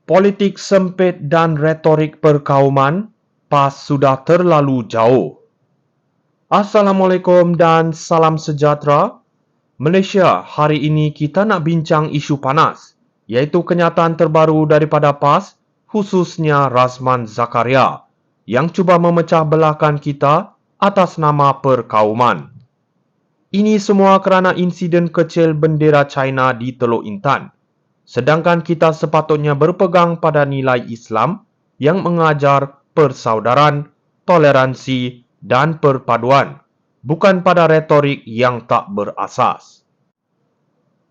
Politik sempit dan retorik perkauman, PAS sudah terlalu jauh. Assalamualaikum dan salam sejahtera. Malaysia, hari ini kita nak bincang isu panas, iaitu kenyataan terbaru daripada PAS, khususnya Razman Zakaria, yang cuba memecah belahkan kita atas nama perkauman. Ini semua kerana insiden kecil bendera China di Teluk Intan. Sedangkan kita sepatutnya berpegang pada nilai Islam yang mengajar persaudaraan, toleransi dan perpaduan, bukan pada retorik yang tak berasas.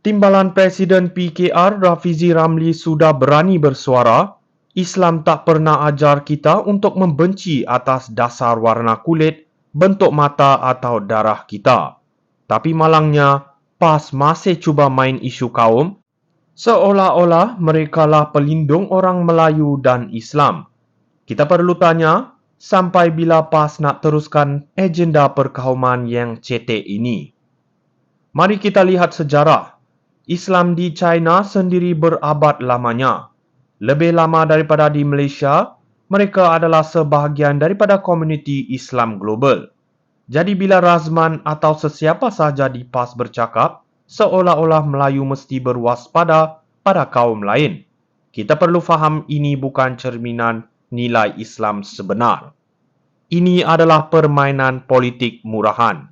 Timbalan Presiden PKR Rafizi Ramli sudah berani bersuara, Islam tak pernah ajar kita untuk membenci atas dasar warna kulit, bentuk mata atau darah kita. Tapi malangnya, PAS masih cuba main isu kaum, seolah-olah merekalah pelindung orang Melayu dan Islam. Kita perlu tanya, sampai bila PAS nak teruskan agenda perkauman yang cetek ini? Mari kita lihat sejarah. Islam di China sendiri berabad lamanya. Lebih lama daripada di Malaysia, mereka adalah sebahagian daripada komuniti Islam global. Jadi bila Razman atau sesiapa sahaja di PAS bercakap, seolah-olah Melayu mesti berwaspada pada kaum lain. Kita perlu faham ini bukan cerminan nilai Islam sebenar. Ini adalah permainan politik murahan.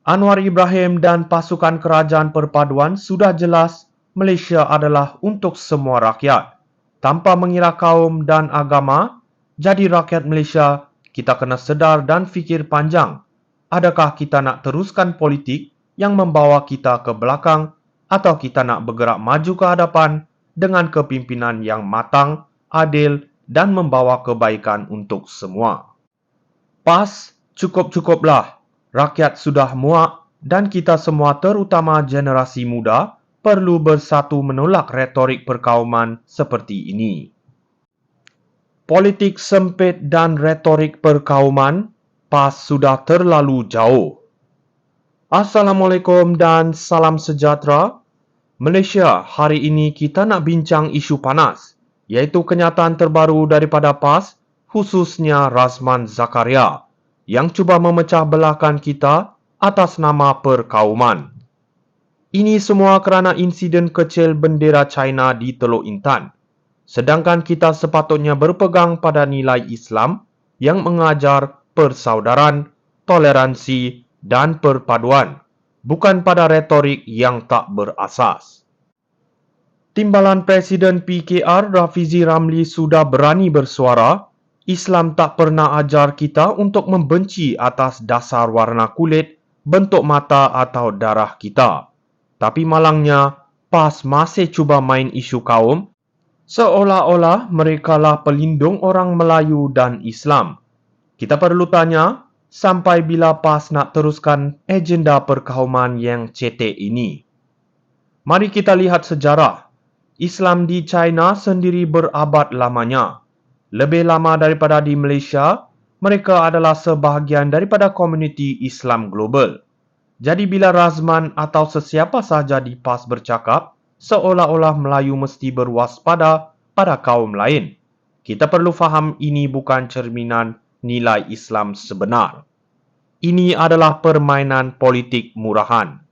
Anwar Ibrahim dan pasukan kerajaan perpaduan sudah jelas Malaysia adalah untuk semua rakyat. Tanpa mengira kaum dan agama, jadi rakyat Malaysia, kita kena sedar dan fikir panjang. Adakah kita nak teruskan politik yang membawa kita ke belakang atau kita nak bergerak maju ke hadapan dengan kepimpinan yang matang, adil dan membawa kebaikan untuk semua? PAS, cukup-cukuplah. Rakyat sudah muak dan kita semua terutama generasi muda perlu bersatu menolak retorik perkauman seperti ini. Politik sempit dan retorik perkauman, PAS sudah terlalu jauh. Assalamualaikum dan salam sejahtera. Malaysia, hari ini kita nak bincang isu panas, iaitu kenyataan terbaru daripada PAS, khususnya Razman Zakaria, yang cuba memecah belahkan kita atas nama perkauman. Ini semua kerana insiden kecil bendera China di Teluk Intan. Sedangkan kita sepatutnya berpegang pada nilai Islam yang mengajar persaudaraan, toleransi dan perpaduan, bukan pada retorik yang tak berasas. Timbalan Presiden PKR Rafizi Ramli sudah berani bersuara, Islam tak pernah ajar kita untuk membenci atas dasar warna kulit, bentuk mata atau darah kita. Tapi malangnya, PAS masih cuba main isu kaum, seolah-olah merekalah pelindung orang Melayu dan Islam. Kita perlu tanya, sampai bila PAS nak teruskan agenda perkauman yang cetek ini? Mari kita lihat sejarah. Islam di China sendiri berabad lamanya. Lebih lama daripada di Malaysia, mereka adalah sebahagian daripada komuniti Islam global. Jadi bila Razman atau sesiapa sahaja di PAS bercakap, seolah-olah Melayu mesti berwaspada pada kaum lain. Kita perlu faham ini bukan cerminan nilai Islam sebenar. Ini adalah permainan politik murahan.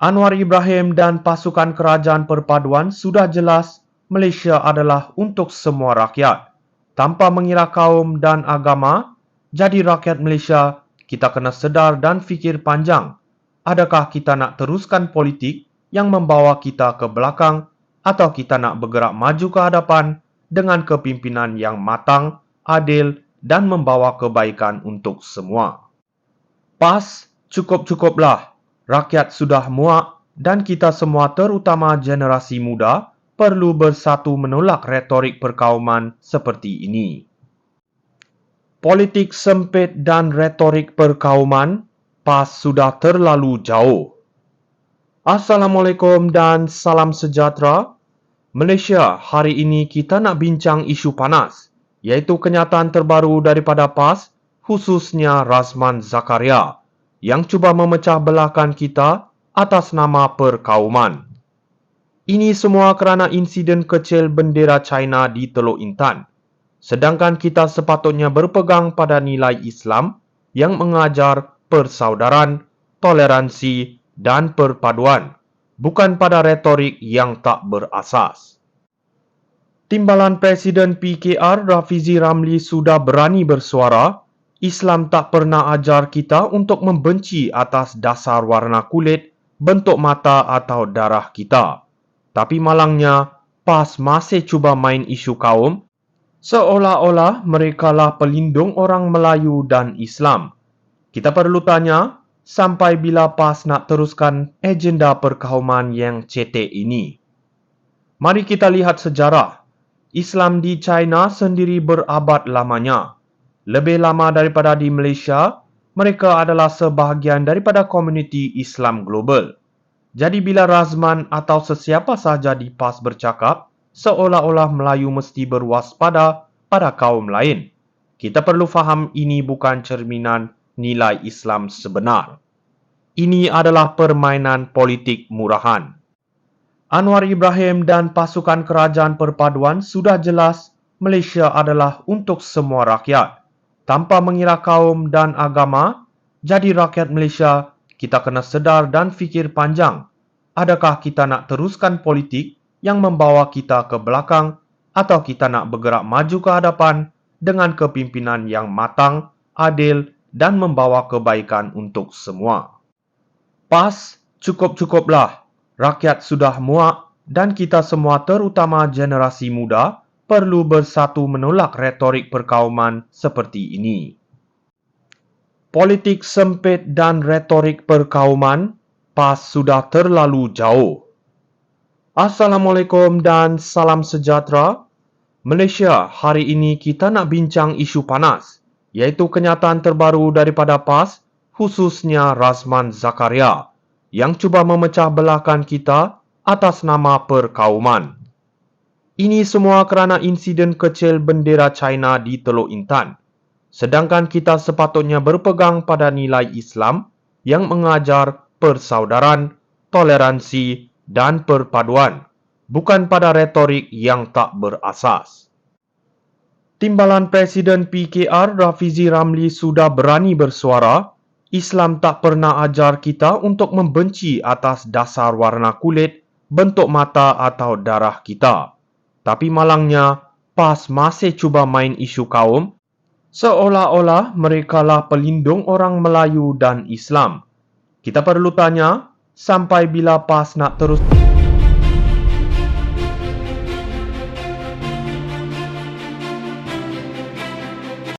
Anwar Ibrahim dan pasukan kerajaan perpaduan sudah jelas Malaysia adalah untuk semua rakyat. Tanpa mengira kaum dan agama, jadi rakyat Malaysia, kita kena sedar dan fikir panjang. Adakah kita nak teruskan politik yang membawa kita ke belakang atau kita nak bergerak maju ke hadapan dengan kepimpinan yang matang, adil dan membawa kebaikan untuk semua? PAS, cukup-cukuplah. Rakyat sudah muak dan kita semua terutama generasi muda perlu bersatu menolak retorik perkauman seperti ini. Politik sempit dan retorik perkauman, PAS sudah terlalu jauh. Assalamualaikum dan salam sejahtera. Malaysia, hari ini kita nak bincang isu panas, iaitu kenyataan terbaru daripada PAS, khususnya Razman Zakaria, yang cuba memecah belahkan kita atas nama perkauman. Ini semua kerana insiden kecil bendera China di Teluk Intan. Sedangkan kita sepatutnya berpegang pada nilai Islam yang mengajar persaudaraan, toleransi dan perpaduan, bukan pada retorik yang tak berasas. Timbalan Presiden PKR Rafizi Ramli sudah berani bersuara, Islam tak pernah ajar kita untuk membenci atas dasar warna kulit, bentuk mata atau darah kita. Tapi malangnya, PAS masih cuba main isu kaum, seolah-olah merekalah pelindung orang Melayu dan Islam. Kita perlu tanya, sampai bila PAS nak teruskan agenda perkauman yang cetek ini? Mari kita lihat sejarah. Islam di China sendiri berabad lamanya. Lebih lama daripada di Malaysia, mereka adalah sebahagian daripada komuniti Islam global. Jadi bila Razman atau sesiapa sahaja di PAS bercakap, seolah-olah Melayu mesti berwaspada pada kaum lain. Kita perlu faham ini bukan cerminan nilai Islam sebenar. Ini adalah permainan politik murahan. Anwar Ibrahim dan pasukan kerajaan perpaduan sudah jelas Malaysia adalah untuk semua rakyat. Tanpa mengira kaum dan agama, jadi rakyat Malaysia, kita kena sedar dan fikir panjang. Adakah kita nak teruskan politik yang membawa kita ke belakang atau kita nak bergerak maju ke hadapan dengan kepimpinan yang matang, adil dan membawa kebaikan untuk semua? PAS, cukup-cukuplah. Rakyat sudah muak dan kita semua terutama generasi muda perlu bersatu menolak retorik perkauman seperti ini. Politik sempit dan retorik perkauman, PAS sudah terlalu jauh. Assalamualaikum dan salam sejahtera. Malaysia, hari ini kita nak bincang isu panas, iaitu kenyataan terbaru daripada PAS, khususnya Razman Zakaria, yang cuba memecah belahkan kita atas nama perkauman. Ini semua kerana insiden kecil bendera China di Teluk Intan. Sedangkan kita sepatutnya berpegang pada nilai Islam yang mengajar persaudaraan, toleransi dan perpaduan, bukan pada retorik yang tak berasas. Timbalan Presiden PKR Rafizi Ramli sudah berani bersuara, Islam tak pernah ajar kita untuk membenci atas dasar warna kulit, bentuk mata atau darah kita. Tapi malangnya, PAS masih cuba main isu kaum, seolah-olah merekalah pelindung orang Melayu dan Islam. Kita perlu tanya, sampai bila PAS nak terus